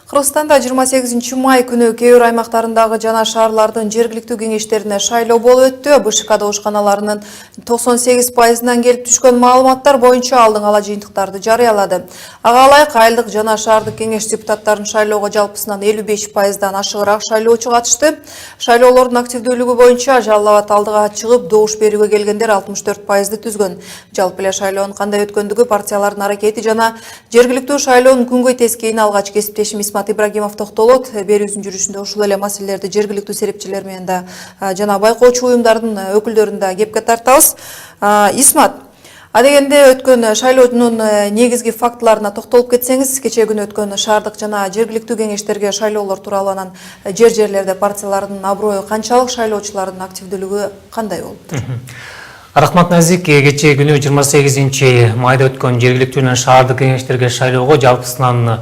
Кыргызстанда 28 май күнү кээ бир аймактарындагы жана шаарлардын жергиликтүү кеңештерине шайлоо болуп өттү. БШК добушканаларынын 98%-нан келип түшкөн маалыматтар боюнча алдын ала жыйынтыктарды жарыялады. Ага ылайык айылдык жана шаардык кеңеш депутаттарын шайлоого жалпысынан 55%дан ашыгыраак шайлоочу катышты. Шайлоолордун активдүүлүгү боюнча Жалал Абад алдыга чыгып добуш берүүгө келгендер 64%ды түзгөн. Жалпы эле шайлоонун кандай өткөндүгү, партиялардын аракети жана жергиликтүү шайлоонун күнгөй тескейине алгач кесиптешим Исмат Ибрагимов токтолот. Берүүбүздүн жүрүшүндө ушул эле маселелерди жергиликтүү серепчилер менен да жана байкоочу уюмдардын өкүлдөрүн да кепке тартабыз. Исмат, адегенде өткөн шайлоонун негизги фактыларына токтолуп кетсеңиз, кечээ күнү өткөн шаардык жана жергиликтүү кеңештерге шайлоолор тууралуу, анан жерлерде партиялардын аброю канчалык, шайлоочулардын активдүүлүгү кандай болуптур? Рахмат Назик, кечээ күнү 28 майда өткөн жергиликтүү жана шаардык кеңештерге шайлоого жалпысынан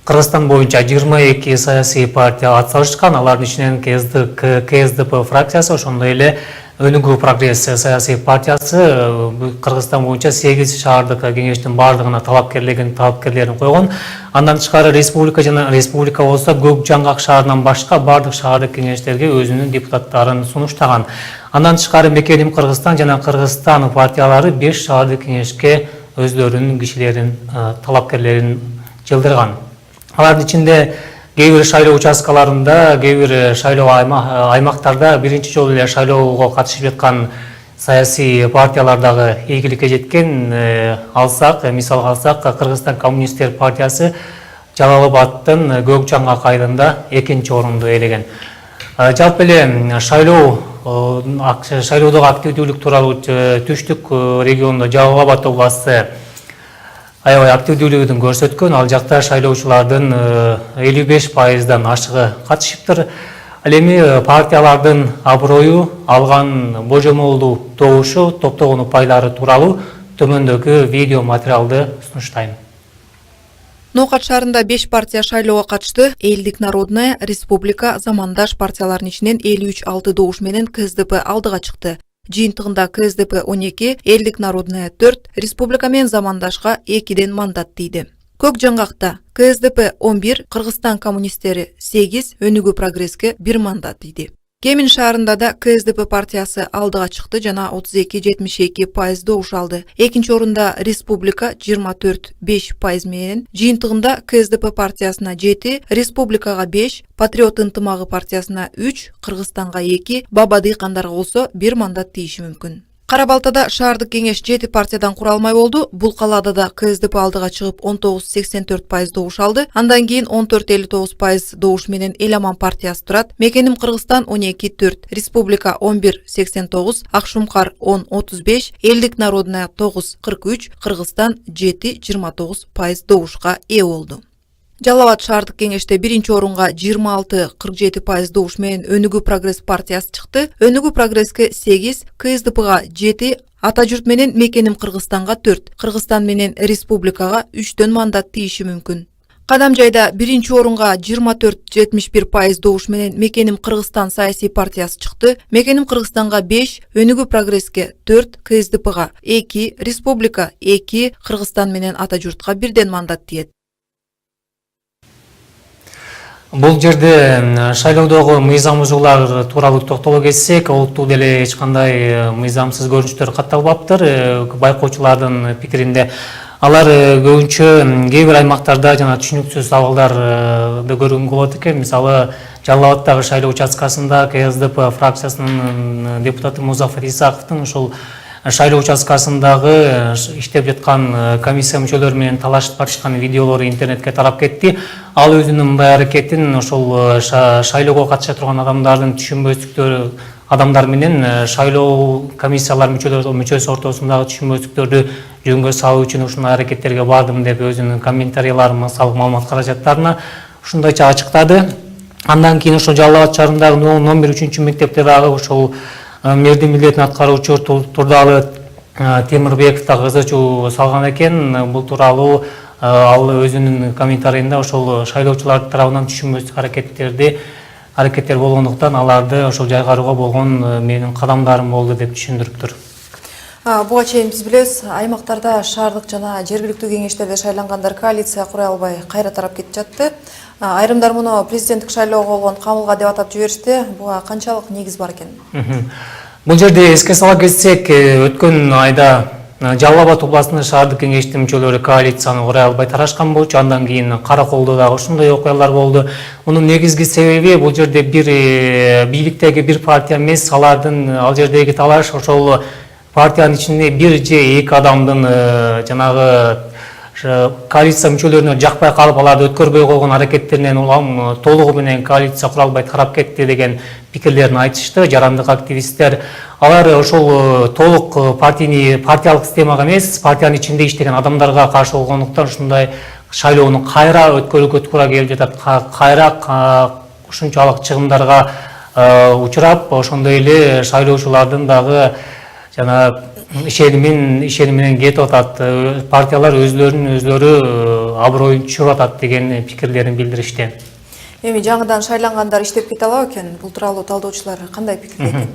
Кыргызстан боюнча 22 саясий партия атсалышкан. Алардын ичинен КСДП фракциясы, ошондой эле Өнүгүү прогресс саясий партиясы Кыргызстан боюнча 8 шаардык кеңештин бардыгына талапкерлерин койгон. Андан тышкары республика жана республика болсо Көк Жаңгак шаарынан башка бардык шаардык кеңештерге өзүнүн депутаттарын сунуштаган. Андан тышкары Мекеним Кыргызстан жана Кыргызстан партиялары 5 шаардык кеңешке өздөрүнүн кишилерин, талапкерлерин жылдырган. Алардын ичинде кээ бир шайлоо участкаларында, кээ бир шайлоо аймактарда биринчи жолу эле шайлоого катышып жаткан саясий партиялардагы ийгиликке жеткен. Мисалга алсак, Кыргызстан коммунисттер партиясы Жалал Абадтын Көк Жаңгак айылында 2-нчи орунду ээлеген. Жалпы эле шайлоодогу активдүүлүк тууралуу Түштүк регионунда Жалал Абад областы аябай активдүүлүгүн көрсөткөн. Ал жакта шайлоочулардын 55%дан ашыгы катышыптыр. Ал эми партиялардын аброю, алган божомолдуу добушу, топтогон упайлары тууралуу төмөндөгү видео материалды сунуштайм. Ноокат шаарында 5 партия шайлоого катышты. Элдик Народная, Республика, Замандаш партияларынын ичинен 53 добуш менен КСДП алдыга чыкты. Жыйынтыгында КСДП 12, Элдик Народная 4, Республика менен Замандашка 2ден мандат тийди. Көк Жаңгакта КСДП 11, Кыргызстан коммунисттери 8, Өнүгүү прогресске 1 мандат тийди. Кемин шаарында да КСДП партиясы алдыга чыкты жана 32-72% добуш алды. Экинчи орунда Республика 24-5% менен, жыйынтыгында КСДП партиясына 7, Республикага 5, Патриот ынтымагы партиясына 3, Кыргызстанга 2, Баба Дыйкандарга болсо 1 мандат тийиши мүмкүн. Кара Балтада шаардык кеңеш 7 партиядан куралмай болду. Бул калаада да КСДП алдыга чыгып 19-84% добуш алды. Андан кийин 14-59% добуш менен Эламан партиясы турат. Мекеним Кыргызстан 12-4, Республика 11-89, Акшумкар 10-35, Элдик Народная 9-43, Кыргызстан 7-29% добушка ээ болду. Жалал Абад шаардык кеңеште биринчи орунга 26-47% добуш менен Өнүгүү прогресс партиясы чыкты. Өнүгүү прогресске 8, КСДПга 7, Ата журт менен Мекеним Кыргызстанга 4, Кыргызстан менен Республикага 3дөн мандат тийиши мүмкүн. Кадам жайда биринчи орунга 24-71% добуш менен Мекеним Кыргызстан саясий партиясы чыкты. Мекеним Кыргызстанга 5, Өнүгүү прогресске 4, КСДПга 2, Республика 2, Кыргызстан менен Ата журтка 1ден мандат тиет. Бул жерде шайлоодогу мыйзам бузуулар тууралуу токтоло кетсек, олуттуу деле эч кандай мыйзамсыз көрүнүштөр катталбаптыр. Байкоочулардын пикиринде алар көбүнчө кээ бир аймактарда жана түшүнүксүз абалдарды көргөнгө болот экен. Мисалы, Жалал Абадтагы шайлоо участкасында КСДП фракциясынын депутаты Музафар Исаковдун ушул шайлоо участкасындагы иштеп жаткан комиссия мүчөлөрү менен талашып барышкан видеолору интернетке тарап кетти. Ал өзүнүн мындай аракетин ошол шайлоого катыша турган адамдардын түшүнбөстүктөрү, адамдар менен шайлоо комиссиялар мүчөсү ортосундагы түшүнбөстүктөрдү жөнгө салуу үчүн ушундай аракеттерге бардым деп өзүнүн комментарийларын, маалымат каражаттарына ушундайча ачыктады. Андан кийин ошол Жалал Абад шаарындагы номер 3 мектепте дагы ошол мэрдин милдетин аткаруучу Турдалы Темирбеков да кызычуу салган экен. Бул тууралуу ал өзүнүн комментарийинде ошол шайлоочулар тарабынан түшүнбөстүк аракеттер болгондуктан аларды ошол жайгарууга болгон менин кадамдарым болду деп түшүндүрүптүр. Буга чейин биз билебиз, аймактарда шаардык жана жергиликтүү кеңештерде шайлангандар коалиция кура албай кайра тарап кетип жатты. Айрымдар муну президенттик шайлоого болгон камылга деп атап жиберишти. Буга канчалык негиз бар экен? Бул жерде эске сала кетсек, өткөн айда Жалал Абад областынын шаардык кеңештин мүчөлөрү коалицияны кура албай тарашкан болчу. Андан кийин Караколдо дагы ушундай окуялар болду. Мунун негизги себеби бул жерде бир бийликтеги бир партия эмес, алардын ал жердеги талаш ошол партиянын ичинде бир же эки адамдын жанагы коалиция мүчөлөрүнө жакпай калып, аларды өткөрбөй койгон аракеттеринен улам толугу менен коалиция кура албай тарап кетти деген пикирлерин айтышты жарандык активисттер. Алар ошол толук партиялык системага эмес, партиянын ичинде иштеген адамдарга каршы болгондуктан ушундай шайлоону кайра өткөрүүгө туура келип жатат. Кайра ушунчалык чыгымдарга учурап, ошондой эле шайлоочулардын дагы жана ишениминен кетип атат. Партиялар өзлөрү аброюн түшүрүп атат деген пикирлерин билдиришти. Эми жаңыдан шайлангандар иштеп кете алабы экен? Бул тууралуу талдоочулар кандай пикирде экен?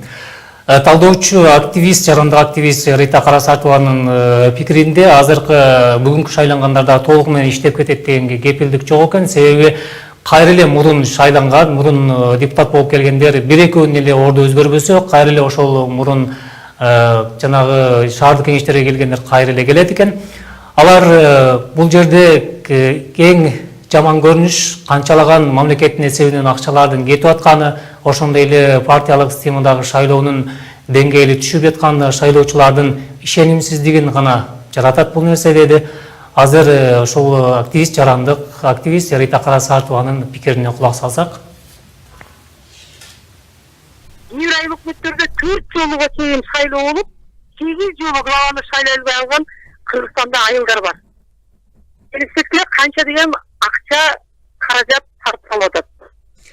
Талдоочу активист, жарандык активист Рита Карасартованын пикиринде азыркы бүгүнкү шайлангандарда толук менен иштеп кетет дегенге кепилдик жок экен. Себеби кайра эле мурун шайланган, мурун депутат болуп келгендер бир-экөөнүн эле орду өзгөрбөсө, кайра эле ошол мурун жанагы шаардык кеңештерге келгендер кайра эле келет экен. Алар бул жерде эң жаман көрүнүш канчалаган мамлекеттин эсебинен акчалардын кетип атканы, ошондой эле партиялык системадагы шайлоонун деңгээли түшүп жатканы, шайлоочулардын ишенимсиздигин гана жаратат бул нерсе деди. Азыр ошол активист, жарандык активист Рита Карасартованын пикирине кулак салсак. Бир айлык өктөрдө 4 жолуга чейин шайлоо болуп, 8 жолу главаны шайлай албай алган Кыргызстанда айылдар бар. Элестетке канча деген акча каражат тартылып атат.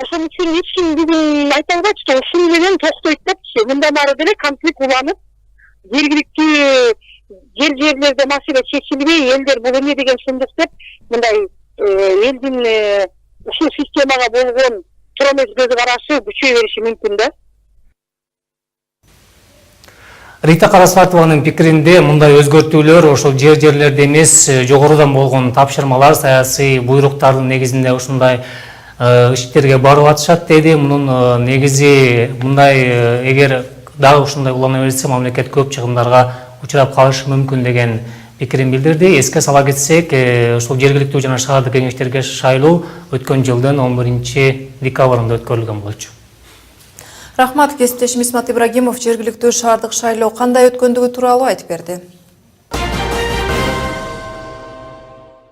Ошон үчүн эч ким бүгүн айта албайчу, ушун менен токтойт депчи. Мындан ары деле конфликт уланып, жергиликтүү жерлерде маселе чечилбей, элдер бул эмне деген шындык деп, мындай элдин ушул системага болгон тура эмес көз карашы күчөй бериши мүмкүн да. Рита Карасартованын пикиринде мындай өзгөртүүлөр ошол жерлерде эмес, жогорудан болгон тапшырмалар, саясий буйруктардын негизинде ушундай иштерге барып атышат деди. Мунун негизи мындай эгер дагы ушундай улана берсе, мамлекет көп чыгымдарга учурап калышы мүмкүн деген пикирин билдирди. Эске сала кетсек, ошол жергиликтүү жана шаардык кеңештерге шайлоо өткөн жылдын 11 декабрында өткөрүлгөн болчу. Рахмат, кесиптешим Исмат Ибрагимов жергиликтүү шаардык шайлоо кандай өткөндүгү тууралуу айтып берди.